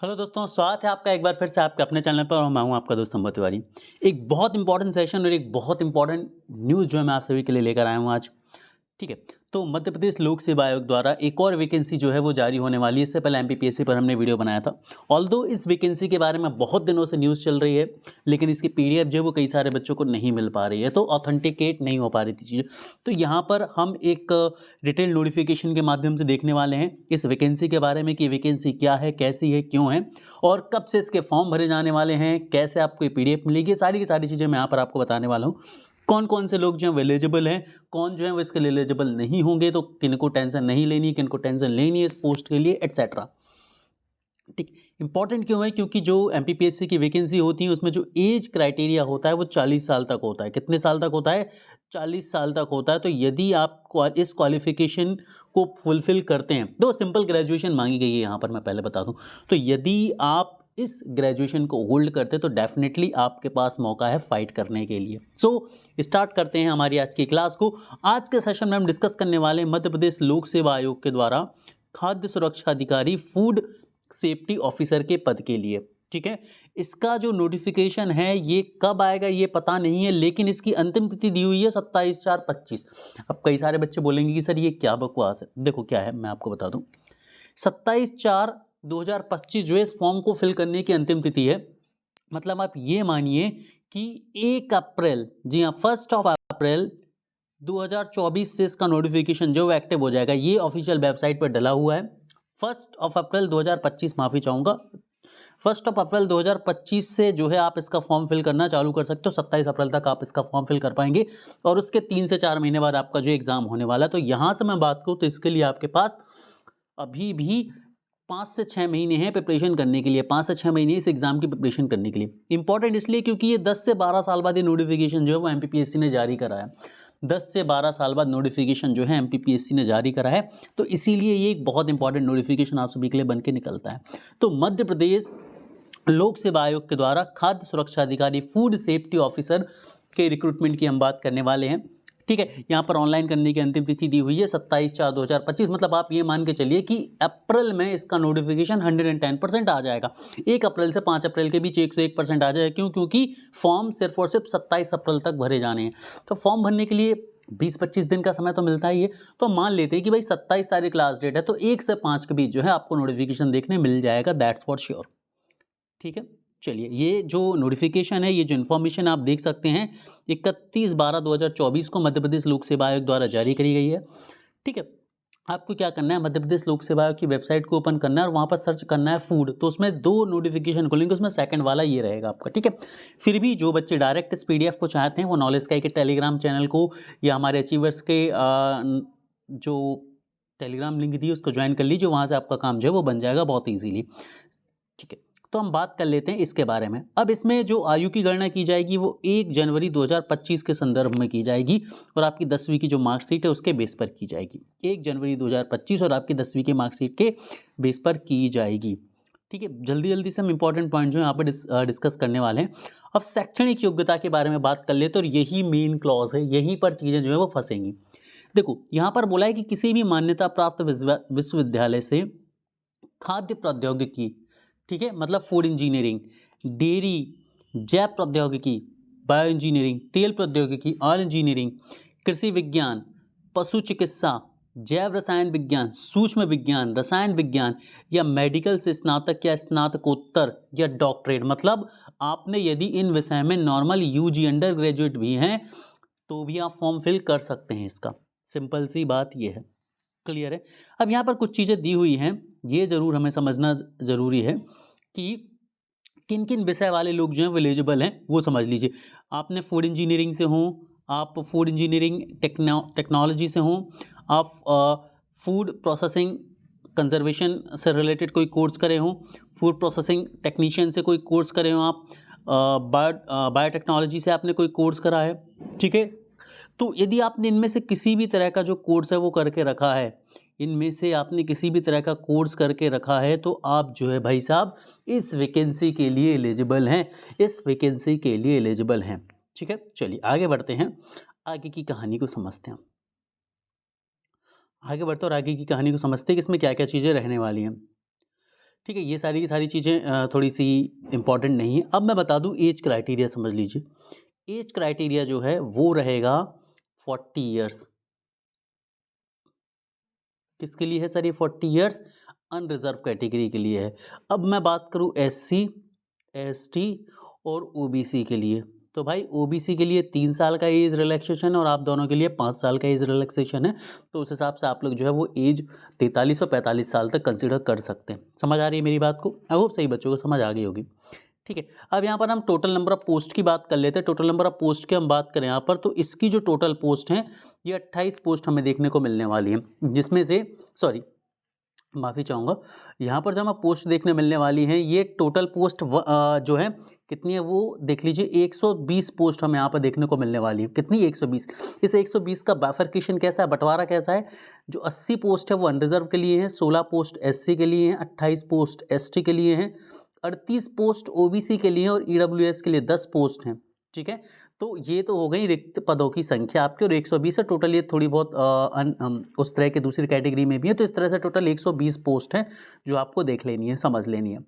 Hello दोस्तों, स्वागत है आपका एक बार फिर से आपके अपने चैनल पर और मैं हूं आपका दोस्त संपत तिवारी। एक बहुत इंपॉर्टेंट सेशन और एक बहुत इंपॉर्टेंट न्यूज़ जो है मैं आप सभी के लिए लेकर आया हूं आज। ठीक है, तो मध्य प्रदेश लोक सेवा आयोग द्वारा एक और वैकेंसी जो है वो जारी होने वाली है। इससे पहले एमपीपीएससी पर हमने वीडियो बनाया था। ऑल्दो इस वैकेंसी के बारे में बहुत दिनों से न्यूज़ चल रही है, लेकिन इसकी पीडीएफ जो है वो कई सारे बच्चों को नहीं मिल पा रही है, तो ऑथेंटिकेट नहीं हो पा रही थी चीज़ें। तो यहाँ पर हम एक डिटेल नोटिफिकेशन के माध्यम से देखने वाले हैं इस वैकेंसी के बारे में कि वैकेंसी क्या है, कैसी है, क्यों है और कब से इसके फॉर्म भरे जाने वाले हैं, कैसे आपको ये पीडीएफ मिलेगी। सारी की सारी चीज़ें मैं यहाँ पर आपको बताने वाला हूँ। कौन कौन से लोग जो हैं एलिजिबल हैं, कौन जो है वो इसके लिए एलिजिबल नहीं होंगे, तो किनको टेंशन नहीं लेनी है, किनको टेंशन लेनी है इस पोस्ट के लिए, एटसेट्रा। ठीक, इंपॉर्टेंट क्यों है? क्योंकि जो एमपीपीएससी की वैकेंसी होती है उसमें जो एज क्राइटेरिया होता है वो 40 साल तक होता है। कितने साल तक होता है? 40 साल तक होता है। तो यदि आप इस क्वालिफिकेशन को फुलफिल करते हैं, तो सिंपल ग्रेजुएशन मांगी गई है यहाँ पर, मैं पहले बता दूं। तो यदि आप इस ग्रेजुएशन को होल्ड करते तो डेफिनेटली आपके पास मौका है फाइट करने के लिए। सो स्टार्ट करते हैं हमारी आज की क्लास को। आज के सेशन में हम डिस्कस करने वाले हैं मध्य प्रदेश लोक सेवा आयोग के द्वारा खाद्य सुरक्षा अधिकारी, फूड सेफ्टी ऑफिसर के पद के लिए। ठीक है, इसका जो नोटिफिकेशन है ये कब आएगा ये पता नहीं है, लेकिन इसकी अंतिम तिथि दी हुई है 27/4/25। अब कई सारे बच्चे बोलेंगे कि सर ये क्या बकवास है। देखो क्या है, मैं आपको बता दूं। 27/4/2025 जो है इस फॉर्म को फिल करने की अंतिम तिथि है। मतलब आप ये मानिए कि 1 अप्रैल, जी हाँ, 1 अप्रैल 2024 से इसका नोटिफिकेशन जो एक्टिव हो जाएगा। ये ऑफिशियल वेबसाइट पर डला हुआ है। 1 अप्रैल 2025, माफ़ी चाहूँगा, 1 अप्रैल 2025 से जो है आप इसका फॉर्म फिल करना चालू कर सकते हो। 27 अप्रैल तक आप इसका फॉर्म फिल कर पाएंगे और उसके 3 से 4 महीने बाद आपका जो एग्ज़ाम होने वाला है। तो यहाँ से मैं बात करूँ तो इसके लिए आपके पास अभी भी 5 से 6 महीने हैं प्रिपरेशन करने के लिए। 5 से 6 महीने इस एग्ज़ाम की प्रिपरेशन करने के लिए। इंपॉर्टेंट इसलिए क्योंकि ये 10 से 12 साल बाद ये नोटिफिकेशन जो है वो एमपीपीएससी ने जारी करा है। 10 से 12 साल बाद नोटिफिकेशन जो है एमपीपीएससी ने जारी करा है, तो इसीलिए ये एक बहुत इंपॉर्टेंट नोटिफिकेशन आप सभी के लिए बन के निकलता है। तो मध्य प्रदेश लोक सेवा आयोग के द्वारा खाद्य सुरक्षा अधिकारी, फूड सेफ्टी ऑफिसर के रिक्रूटमेंट की हम बात करने वाले हैं। ठीक है, यहाँ पर ऑनलाइन करने की अंतिम तिथि दी हुई है 27/4/2025। मतलब आप ये मान के चलिए कि अप्रैल में इसका नोटिफिकेशन 110% आ जाएगा। 1 अप्रैल से 5 अप्रैल के बीच 101% आ जाएगा। क्यों? क्योंकि फॉर्म सिर्फ और सिर्फ 27 अप्रैल तक भरे जाने हैं। तो फॉर्म भरने के लिए 20-25 दिन का समय तो मिलता ही है। तो मान लेते हैं कि भाई 27 तारीख लास्ट डेट है, तो 1 से 5 के बीच जो है आपको नोटिफिकेशन देखने मिल जाएगा, दैट्स फॉर श्योर। ठीक है, चलिए, ये जो नोटिफिकेशन है, ये जो इन्फॉर्मेशन आप देख सकते हैं, 31/12/2024 को मध्य प्रदेश लोक सेवा आयोग द्वारा जारी करी गई है। ठीक है, आपको क्या करना है, मध्य प्रदेश लोक सेवा आयोग की वेबसाइट को ओपन करना है और वहाँ पर सर्च करना है फूड। तो उसमें 2 नोटिफिकेशन खुलेंगे, उसमें सेकंड वाला ये रहेगा आपका। ठीक है, फिर भी जो बच्चे डायरेक्ट इस पीडीएफ को चाहते हैं वो नॉलेज स्काई के टेलीग्राम चैनल को या हमारे अचीवर्स के जो टेलीग्राम लिंक दी उसको ज्वाइन कर लीजिए। वहाँ से आपका काम जो है वो बन जाएगा बहुत ईजीली। ठीक है, तो हम बात कर लेते हैं इसके बारे में। अब इसमें जो आयु की गणना की जाएगी वो 1 जनवरी 2025 के संदर्भ में की जाएगी और आपकी 10वीं की जो मार्कशीट है उसके बेस पर की जाएगी। 1 जनवरी 2025 और आपकी 10वीं की मार्कशीट के बेस पर की जाएगी। ठीक है, जल्दी जल्दी से हम इंपॉर्टेंट पॉइंट जो है यहाँ पर डिस्कस करने वाले हैं। अब शैक्षणिक योग्यता के बारे में बात कर ले तो यही मेन क्लॉज है, यहीं पर चीज़ें जो है वो फंसेंगी। देखो, यहाँ पर बोला है कि किसी भी मान्यता प्राप्त विश्वविद्यालय से खाद्य प्रौद्योगिकी, ठीक है, मतलब फूड इंजीनियरिंग, डेयरी, जैव प्रौद्योगिकी, बायो इंजीनियरिंग, तेल प्रौद्योगिकी, ऑयल इंजीनियरिंग, कृषि विज्ञान, पशु चिकित्सा, जैव रसायन विज्ञान, सूक्ष्म विज्ञान, रसायन विज्ञान या मेडिकल से स्नातक या स्नातकोत्तर या डॉक्टरेट, मतलब आपने यदि इन विषय में नॉर्मल यूजी अंडर ग्रेजुएट भी हैं तो भी आप फॉर्म फिल कर सकते हैं इसका। सिंपल सी बात ये है। क्लियर है? अब यहाँ पर कुछ चीज़ें दी हुई हैं, ये ज़रूर हमें समझना ज़रूरी है कि किन किन विषय वाले लोग जो हैं वो एलिजिबल हैं, वो समझ लीजिए। आपने फूड इंजीनियरिंग से हों, आप फूड इंजीनियरिंग टेक्नोलॉजी से हों, आप फूड प्रोसेसिंग कंजर्वेशन से रिलेटेड कोई कोर्स करे हों, फूड प्रोसेसिंग टेक्नीशियन से कोई कोर्स करे हों, आप बायोटेक्नोलॉजी से आपने कोई कोर्स करा है। ठीक है, तो यदि आपने इनमें से किसी भी तरह का जो कोर्स है वो करके रखा है, इनमें से आपने किसी भी तरह का कोर्स करके रखा है, तो आप जो है भाई साहब इस वैकेंसी के लिए एलिजिबल हैं, इस वैकेंसी के लिए एलिजिबल हैं। ठीक है, चलिए आगे बढ़ते हैं, आगे की कहानी को समझते हैं। आगे बढ़ते और आगे की कहानी को समझते हैं कि इसमें क्या क्या चीज़ें रहने वाली हैं। ठीक है, ये सारी की सारी चीज़ें थोड़ी सी इम्पॉर्टेंट नहीं है। अब मैं बता दूं एज क्राइटेरिया, समझ लीजिए। एज क्राइटेरिया जो है वो रहेगा 40 ईयर्स। किसके लिए है सर ये 40 ईयर्स? अनरिजर्व कैटेगरी के लिए है। अब मैं बात करूं SC, ST और OBC के लिए, तो भाई OBC के लिए 3 साल का एज रिलैक्सेशन है और आप दोनों के लिए 5 साल का एज रिलैक्सेशन है। तो उस हिसाब से आप लोग जो है वो एज 43 और 45 साल तक कंसिडर कर सकते हैं। समझ आ रही है मेरी बात को? आई होप सही बच्चों को समझ आ गई होगी। ठीक है, अब यहाँ पर हम टोटल नंबर ऑफ पोस्ट की बात कर लेते हैं। टोटल नंबर ऑफ पोस्ट की हम बात करें यहाँ पर, तो इसकी जो टोटल पोस्ट हैं ये 28 पोस्ट हमें देखने को मिलने वाली है, जिसमें से माफ़ी चाहूँगा, यहाँ पर जब हमें पोस्ट देखने मिलने वाली हैं, ये टोटल पोस्ट जो है कितनी है वो देख लीजिए, 120 पोस्ट हमें यहाँ पर देखने को मिलने वाली है। कितनी? 120। इस 120 का बाइफरकेशन कैसा है, बंटवारा कैसा है? जो 80 पोस्ट है वो अनरिजर्व के लिए हैं, 16 पोस्ट SC के लिए हैं, 28 पोस्ट ST के लिए हैं, 38 पोस्ट OBC के लिए और EWS के लिए 10 पोस्ट हैं। ठीक है, तो ये तो हो गई रिक्त पदों की संख्या आपके, और 120 है टोटल। ये थोड़ी बहुत उस तरह के दूसरी कैटेगरी में भी है, तो इस तरह से टोटल 120 पोस्ट हैं जो आपको देख लेनी है, समझ लेनी है।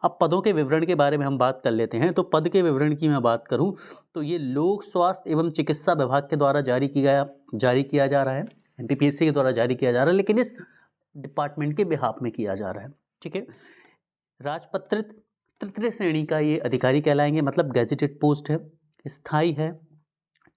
अब पदों के विवरण के बारे में हम बात कर लेते हैं। तो पद के विवरण की मैं बात करूं तो ये लोक स्वास्थ्य एवं चिकित्सा विभाग के द्वारा जारी किया जा रहा है, MPPSC के द्वारा जारी किया जा रहा है, लेकिन इस डिपार्टमेंट के बिहाफ में किया जा रहा है। ठीक है, राजपत्रित तृतीय श्रेणी का ये अधिकारी कहलाएंगे, मतलब गैजेटेड पोस्ट है, स्थाई है।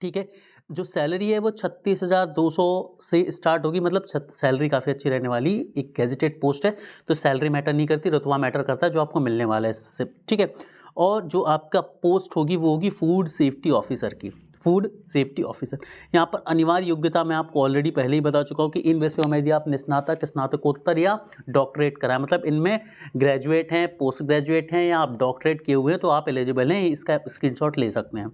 ठीक है, जो सैलरी है वो 36,200 से स्टार्ट होगी, मतलब सैलरी काफ़ी अच्छी रहने वाली। एक गैजेटेड पोस्ट है तो सैलरी मैटर नहीं करती, रुतबा मैटर करता है जो आपको मिलने वाला है इससे। ठीक है, और जो आपका पोस्ट होगी वो होगी फूड सेफ्टी ऑफिसर की, फूड सेफ्टी ऑफिसर। यहाँ पर अनिवार्य योग्यता मैं आपको ऑलरेडी पहले ही बता चुका हूँ कि इन विषयों में यदि आप स्नातक, स्नातकोत्तर या डॉक्टरेट कराएं, मतलब इनमें ग्रेजुएट हैं, पोस्ट ग्रेजुएट हैं या आप डॉक्टरेट किए हुए हैं, तो आप एलिजिबल हैं, इसका स्क्रीनशॉट ले सकते हैं।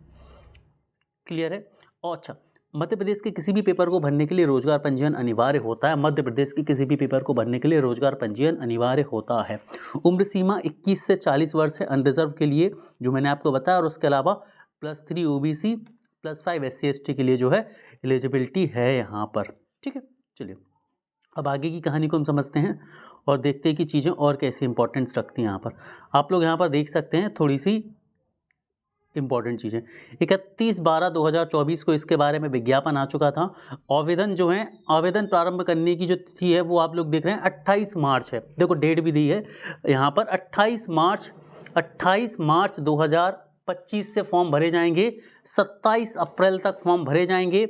क्लियर है? और अच्छा, मध्य प्रदेश के किसी भी पेपर को भरने के लिए रोजगार पंजीयन अनिवार्य होता है। मध्य प्रदेश के किसी भी पेपर को भरने के लिए रोजगार पंजीयन अनिवार्य होता है। उम्र सीमा 21 से 40 वर्ष है अनरिजर्व के लिए, जो मैंने आपको बताया, और उसके अलावा +3 OBC, +5 SC ST के लिए जो है एलिजिबिलिटी है यहाँ पर। ठीक है, चलिए अब आगे की कहानी को हम समझते हैं और देखते हैं कि चीज़ें और कैसी इंपॉर्टेंस रखती हैं यहाँ पर। आप लोग यहाँ पर देख सकते हैं थोड़ी सी इंपॉर्टेंट चीज़ें। 31/12/2024 को इसके बारे में विज्ञापन आ चुका था। आवेदन जो है, आवेदन प्रारंभ करने की जो तिथि है वो आप लोग देख रहे हैं 28 मार्च है। देखो डेट भी दी है यहाँ पर, 28 मार्च 2025 से फॉर्म भरे जाएंगे, 27 अप्रैल तक फॉर्म भरे जाएंगे।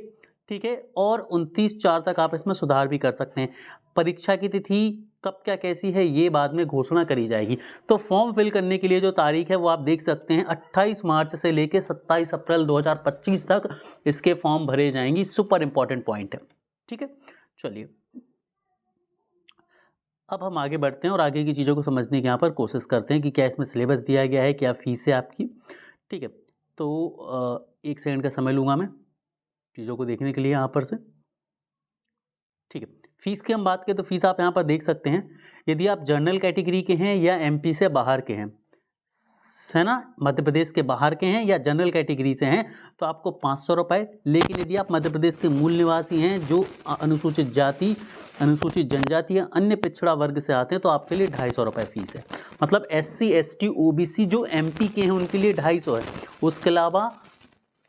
ठीक है, और 29/4 तक आप इसमें सुधार भी कर सकते हैं। परीक्षा की तिथि कब क्या कैसी है ये बाद में घोषणा करी जाएगी। तो फॉर्म फिल करने के लिए जो तारीख है वो आप देख सकते हैं, 28 मार्च से लेकर 27 अप्रैल 2025 तक इसके फॉर्म भरे जाएंगी। सुपर इंपॉर्टेंट पॉइंट है। ठीक है, चलिए अब हम आगे बढ़ते हैं और आगे की चीज़ों को समझने की यहाँ पर कोशिश करते हैं कि क्या इसमें सिलेबस दिया गया है, क्या फीस है आपकी। ठीक है, तो 1 सेकंड का समय लूँगा मैं चीज़ों को देखने के लिए यहाँ पर से। ठीक है, फीस की हम बात करें तो फीस आप यहाँ पर देख सकते हैं, यदि आप जनरल कैटेगरी के हैं या MP से बाहर के हैं, है ना, मध्य प्रदेश के बाहर के हैं या जनरल कैटेगरी से हैं, तो आपको 500 रुपये। लेकिन यदि आप मध्य प्रदेश के मूल निवासी हैं, जो अनुसूचित जाति, अनुसूचित जनजाति या अन्य पिछड़ा वर्ग से आते हैं, तो आपके लिए 250 रुपये फीस है। मतलब SC ST OBC जो MP के हैं उनके लिए 250 है। उसके अलावा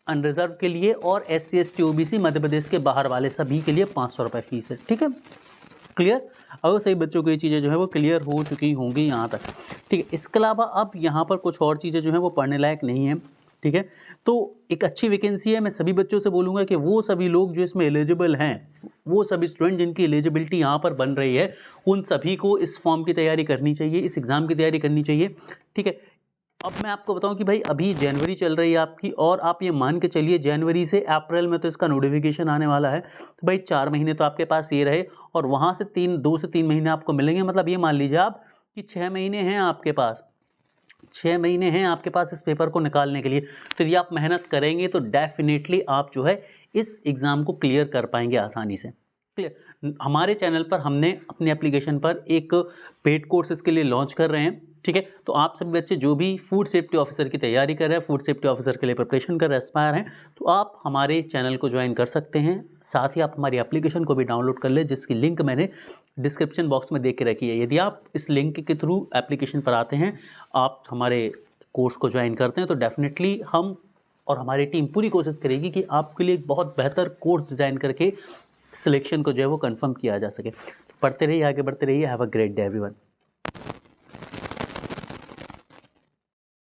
अनरिजर्व के लिए और SC ST OBC Madhya Pradesh के बाहर वाले सभी के लिए 500 रुपये फीस है। ठीक है, क्लियर? अगर सही बच्चों को ये चीज़ें जो है वो क्लियर हो चुकी होंगी यहाँ तक। ठीक है, इसके अलावा अब यहाँ पर कुछ और चीज़ें जो हैं वो पढ़ने लायक नहीं है। ठीक है, तो एक अच्छी वैकेंसी है। मैं सभी बच्चों से बोलूँगा कि वो सभी लोग जो इसमें एलिजिबल हैं, वो सभी स्टूडेंट जिनकी एलिजिबिलिटी यहाँ पर बन रही है, उन सभी को इस फॉर्म की तैयारी करनी चाहिए, इस एग्ज़ाम की तैयारी करनी चाहिए। ठीक है, अब मैं आपको बताऊं कि भाई अभी जनवरी चल रही है आपकी, और आप ये मान के चलिए जनवरी से अप्रैल में तो इसका नोटिफिकेशन आने वाला है। तो भाई 4 महीने तो आपके पास ये रहे, और वहाँ से 2 से 3 महीने आपको मिलेंगे। मतलब ये मान लीजिए आप कि 6 महीने हैं आपके पास, 6 महीने हैं आपके पास इस पेपर को निकालने के लिए। तो यदि आप मेहनत करेंगे तो डेफिनेटली आप जो है इस एग्ज़ाम को क्लियर कर पाएंगे आसानी से। क्लियर। हमारे चैनल पर हमने अपने एप्लीकेशन पर एक पेड कोर्स इसके लिए लॉन्च कर रहे हैं, ठीक है। तो आप सभी बच्चे जो भी फूड सेफ्टी ऑफिसर की तैयारी कर रहे हैं, फूड सेफ्टी ऑफिसर के लिए प्रिपरेशन कर रहे हैं, एस्पायर हैं, तो आप हमारे चैनल को ज्वाइन कर सकते हैं। साथ ही आप हमारी एप्लीकेशन को भी डाउनलोड कर लें, जिसकी लिंक मैंने डिस्क्रिप्शन बॉक्स में दे के रखी है। यदि आप इस लिंक के थ्रू एप्लीकेशन पर आते हैं, आप हमारे कोर्स को ज्वाइन करते हैं, तो डेफिनेटली हम और हमारी टीम पूरी कोशिश करेगी कि आपके लिए एक बहुत बेहतर कोर्स डिज़ाइन करके सिलेक्शन को जो है वो कंफर्म किया जा सके। पढ़ते रहिए, आगे बढ़ते रहिए। Have a great day everyone.